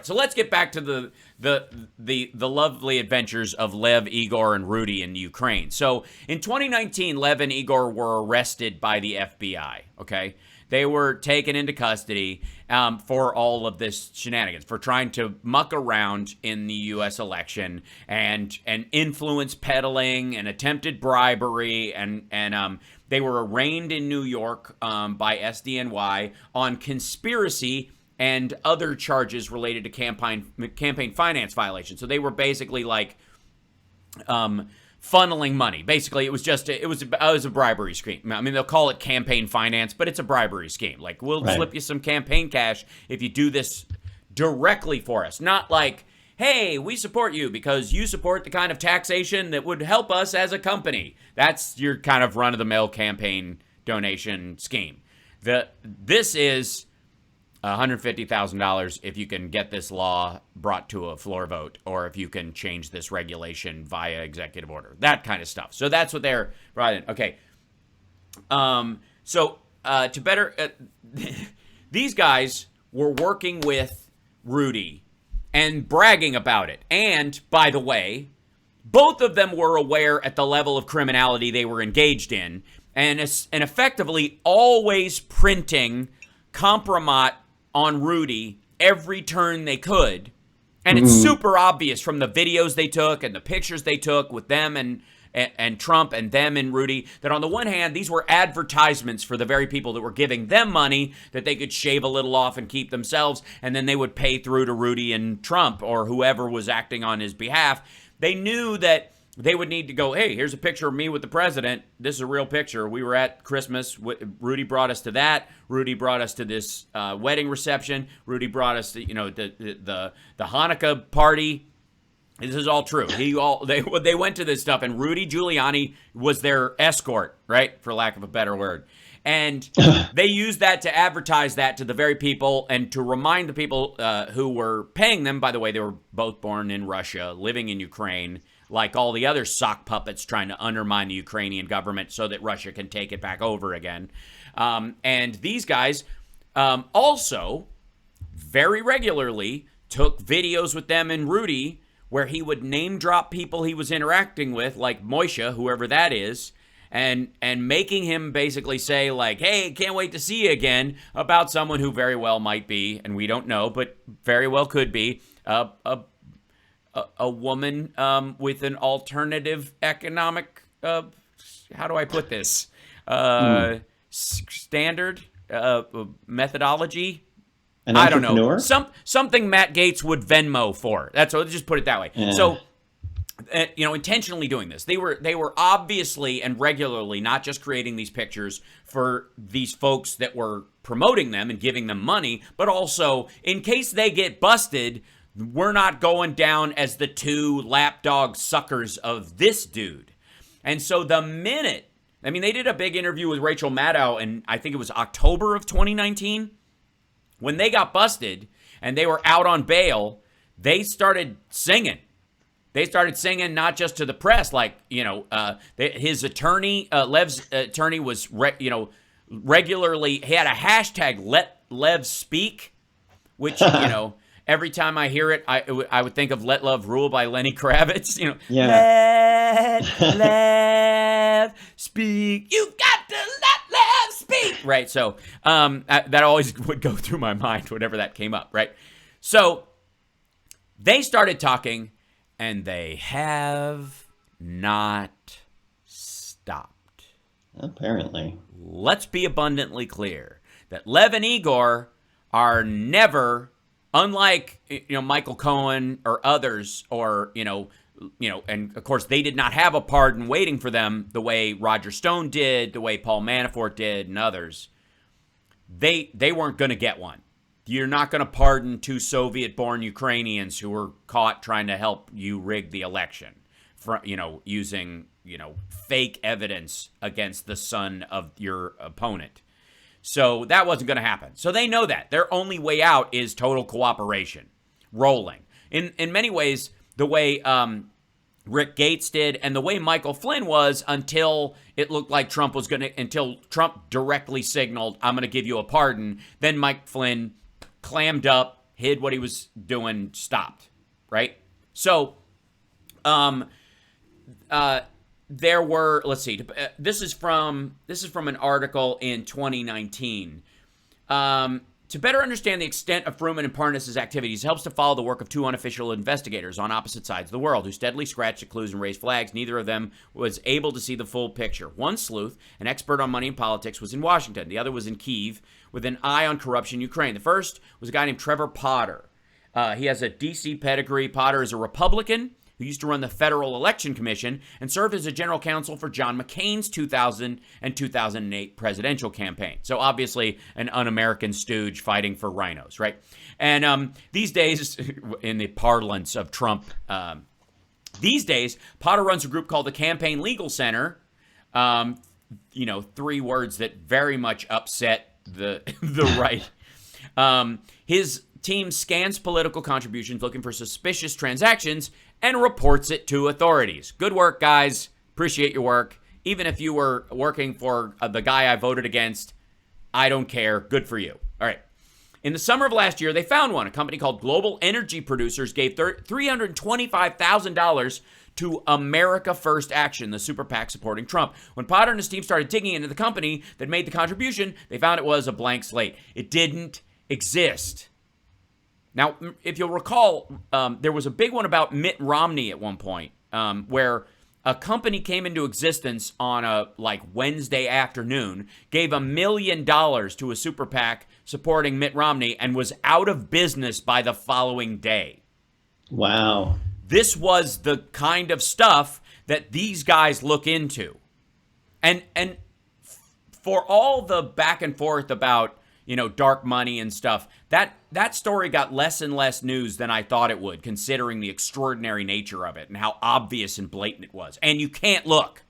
So let's get back to the lovely adventures of Lev, Igor, and Rudy in Ukraine. So in 2019, Lev and Igor were arrested by the FBI. Okay, they were taken into custody for all of this shenanigans, for trying to muck around in the U.S. election and influence peddling and attempted bribery, and they were arraigned in New York by SDNY on conspiracy and other charges related to campaign finance violations. So they were basically like funneling money. Basically, it was a bribery scheme. I mean, they'll call it campaign finance, but it's a bribery scheme. Like, we'll slip you some campaign cash if you do this directly for us. Not like, hey, we support you because you support the kind of taxation that would help us as a company. That's your kind of run-of-the-mill campaign donation scheme. This is $150,000 if you can get this law brought to a floor vote, or if you can change this regulation via executive order, that kind of stuff. So that's what they're brought in. Okay. To better, these guys were working with Rudy and bragging about it. And by the way, both of them were aware at the level of criminality they were engaged in, and effectively always printing compromise on Rudy every turn they could. And it's super obvious from the videos they took and the pictures they took with them and Trump and them and Rudy, that on the one hand, these were advertisements for the very people that were giving them money that they could shave a little off and keep themselves, and then they would pay through to Rudy and Trump or whoever was acting on his behalf. They knew that they would need to go, hey, here's a picture of me with the president. This is a real picture. We were at Christmas. Rudy brought us to that. Rudy brought us to this wedding reception. Rudy brought us to, the Hanukkah party. This is all true. They went to this stuff, and Rudy Giuliani was their escort, right, for lack of a better word. And they used that to advertise that to the very people and to remind the people who were paying them. By the way, they were both born in Russia, living in Ukraine, like all the other sock puppets trying to undermine the Ukrainian government so that Russia can take it back over again. And these guys also very regularly took videos with them and Rudy where he would name drop people he was interacting with, like Moishe, whoever that is, and making him basically say, like, hey, can't wait to see you again, about someone who very well might be, and we don't know, but very well could be, a woman with an alternative economic, how do I put this, standard, methodology. I don't know. Something Matt Gaetz would Venmo for. That's what. Just put it that way. Yeah. So, intentionally doing this. They were obviously and regularly not just creating these pictures for these folks that were promoting them and giving them money, but also in case they get busted, we're not going down as the two lapdog suckers of this dude. And so the minute, they did a big interview with Rachel Maddow, and I think it was October of 2019. When they got busted and they were out on bail, they started singing. They started singing not just to the press, like, his attorney, Lev's attorney was, regularly, he had a hashtag, Let Lev Speak, which, every time I hear it, I would think of Let Love Rule by Lenny Kravitz. Let Lev speak. You got to let Lev speak. Right, so that always would go through my mind whenever that came up, right? So they started talking, and they have not stopped. Apparently. Let's be abundantly clear that Lev and Igor are never, unlike Michael Cohen or others, or and of course they did not have a pardon waiting for them the way Roger Stone did, the way Paul Manafort did, and others. They weren't going to get one. You're not going to pardon two Soviet-born Ukrainians who were caught trying to help you rig the election, using fake evidence against the son of your opponent. So that wasn't going to happen. So they know that. Their only way out is total cooperation, rolling. In many ways, the way Rick Gates did and the way Michael Flynn was, until it looked like until Trump directly signaled, I'm going to give you a pardon. Then Mike Flynn clammed up, hid what he was doing, stopped, right? So, there were, let's see, this is from an article in 2019. To better understand the extent of Fruman and Parnas' activities, it helps to follow the work of two unofficial investigators on opposite sides of the world who steadily scratched at clues and raised flags. Neither of them was able to see the full picture. One sleuth, an expert on money and politics, was in Washington. The other was in Kyiv with an eye on corruption in Ukraine. The first was a guy named Trevor Potter. He has a D.C. pedigree. Potter is a Republican who used to run the Federal Election Commission and served as a general counsel for John McCain's 2000 and 2008 presidential campaign. So obviously an un-American stooge fighting for rhinos, right? And these days, in the parlance of Trump, these days, Potter runs a group called the Campaign Legal Center. Three words that very much upset the right. His team scans political contributions looking for suspicious transactions and reports it to authorities. Good work, guys. Appreciate your work. Even if you were working for the guy I voted against, I don't care. Good for you. All right. In the summer of last year, they found one. A company called Global Energy Producers gave $325,000 to America First Action, the super PAC supporting Trump. When Potter and his team started digging into the company that made the contribution, they found it was a blank slate. It didn't exist. Now, if you'll recall, there was a big one about Mitt Romney at one point, where a company came into existence on a Wednesday afternoon, gave $1 million to a super PAC supporting Mitt Romney, and was out of business by the following day. Wow. This was the kind of stuff that these guys look into. And for all the back and forth about dark money and stuff, that story got less and less news than I thought it would, considering the extraordinary nature of it and how obvious and blatant it was. And you can't look.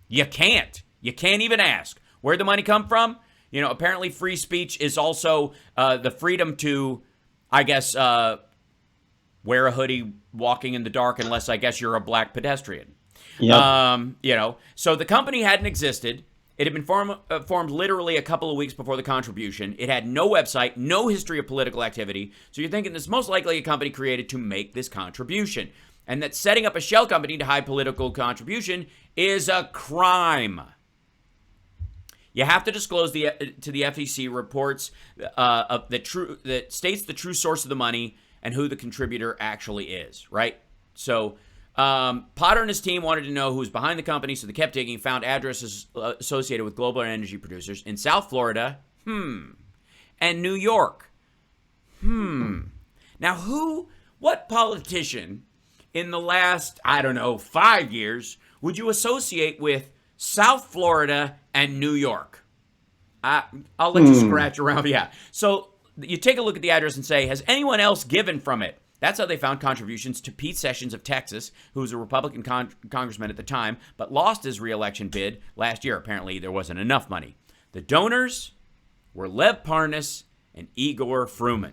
You can't. You can't even ask. Where'd the money come from? Apparently free speech is also the freedom to, I guess, wear a hoodie walking in the dark unless, I guess, you're a black pedestrian. Yep. So the company hadn't existed. It had been formed literally a couple of weeks before the contribution. It had no website, no history of political activity. So you're thinking this is most likely a company created to make this contribution. And that setting up a shell company to hide political contribution is a crime. You have to disclose to the FEC reports that states the true source of the money and who the contributor actually is, right? So Potter and his team wanted to know who was behind the company, so they kept digging, found addresses associated with Global Energy Producers in South Florida, and New York. Now what politician in the last, 5 years would you associate with South Florida and New York? I'll let you scratch around. Yeah. So you take a look at the address and say, has anyone else given from it? That's how they found contributions to Pete Sessions of Texas, who was a Republican congressman at the time, but lost his re-election bid last year. Apparently, there wasn't enough money. The donors were Lev Parnas and Igor Fruman,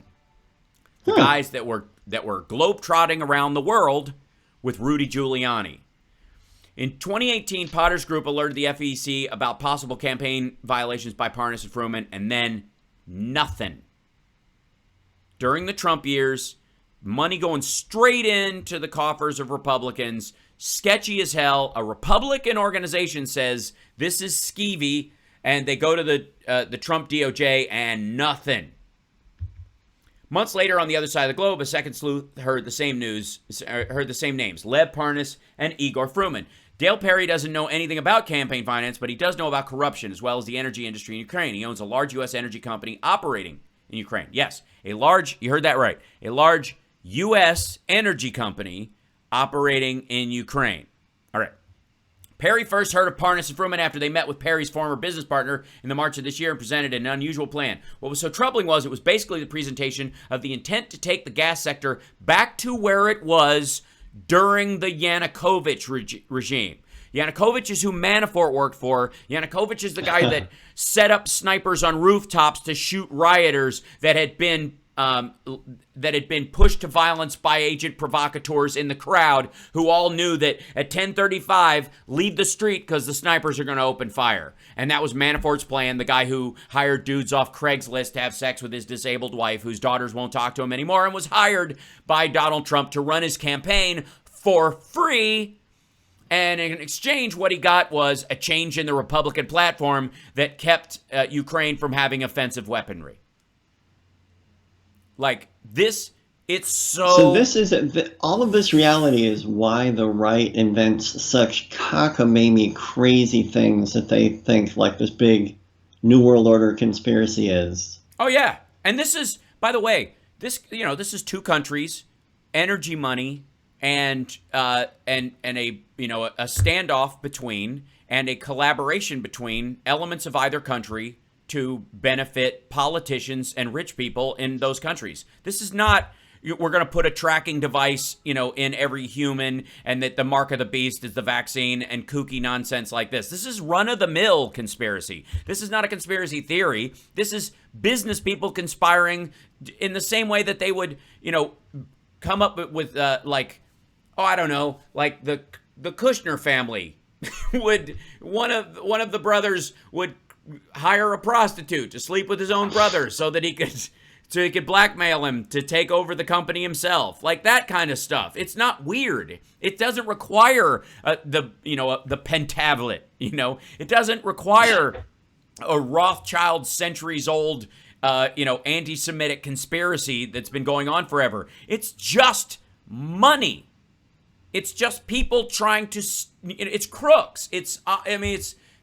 the guys that were globetrotting around the world with Rudy Giuliani. In 2018, Potter's group alerted the FEC about possible campaign violations by Parnas and Fruman, and then nothing. During the Trump years, money going straight into the coffers of Republicans. Sketchy as hell. A Republican organization says this is skeevy, and they go to the Trump DOJ, and nothing. Months later, on the other side of the globe, a second sleuth heard the same names, Lev Parnas and Igor Fruman. Dale Perry doesn't know anything about campaign finance, but he does know about corruption as well as the energy industry in Ukraine. He owns a large U.S. energy company operating in Ukraine. Yes, you heard that right, a large U.S. energy company operating in Ukraine. All right. Perry first heard of Parnas and Fruman after they met with Perry's former business partner in the March of this year and presented an unusual plan. What was so troubling was it was basically the presentation of the intent to take the gas sector back to where it was during the Yanukovych regime. Yanukovych is who Manafort worked for. Yanukovych is the guy that set up snipers on rooftops to shoot rioters that had been that had been pushed to violence by agent provocateurs in the crowd who all knew that at 10:35, leave the street because the snipers are going to open fire. And that was Manafort's plan, the guy who hired dudes off Craigslist to have sex with his disabled wife whose daughters won't talk to him anymore, and was hired by Donald Trump to run his campaign for free. And in exchange, what he got was a change in the Republican platform that kept Ukraine from having offensive weaponry. Like this, it's so. So this is all of this reality is why the right invents such cockamamie, crazy things that they think like this big New World Order conspiracy is. Oh yeah, and this is, by the way, this is two countries, energy money, and a a standoff between and a collaboration between elements of either country to benefit politicians and rich people in those countries. This is not, we're going to put a tracking device, in every human, and that the mark of the beast is the vaccine and kooky nonsense like this. This is run-of-the-mill conspiracy. This is not a conspiracy theory. This is business people conspiring in the same way that they would, come up with like the Kushner family would, one of the brothers would hire a prostitute to sleep with his own brother so that he could blackmail him to take over the company himself. Like that kind of stuff. It's not weird. It doesn't require the pentablet, It doesn't require a Rothschild centuries old anti-Semitic conspiracy that's been going on forever. It's just money. It's just people trying to, it's crooks. It's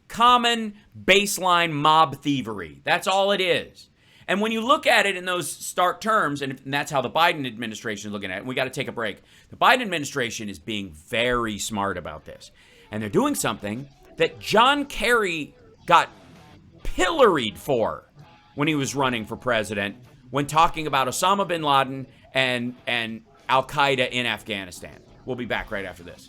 common baseline mob thievery. That's all it is. And when you look at it in those stark terms, and that's how the Biden administration is looking at it, and we got to take a break. The Biden administration is being very smart about this. And they're doing something that John Kerry got pilloried for when he was running for president, when talking about Osama bin Laden and Al-Qaeda in Afghanistan. We'll be back right after this.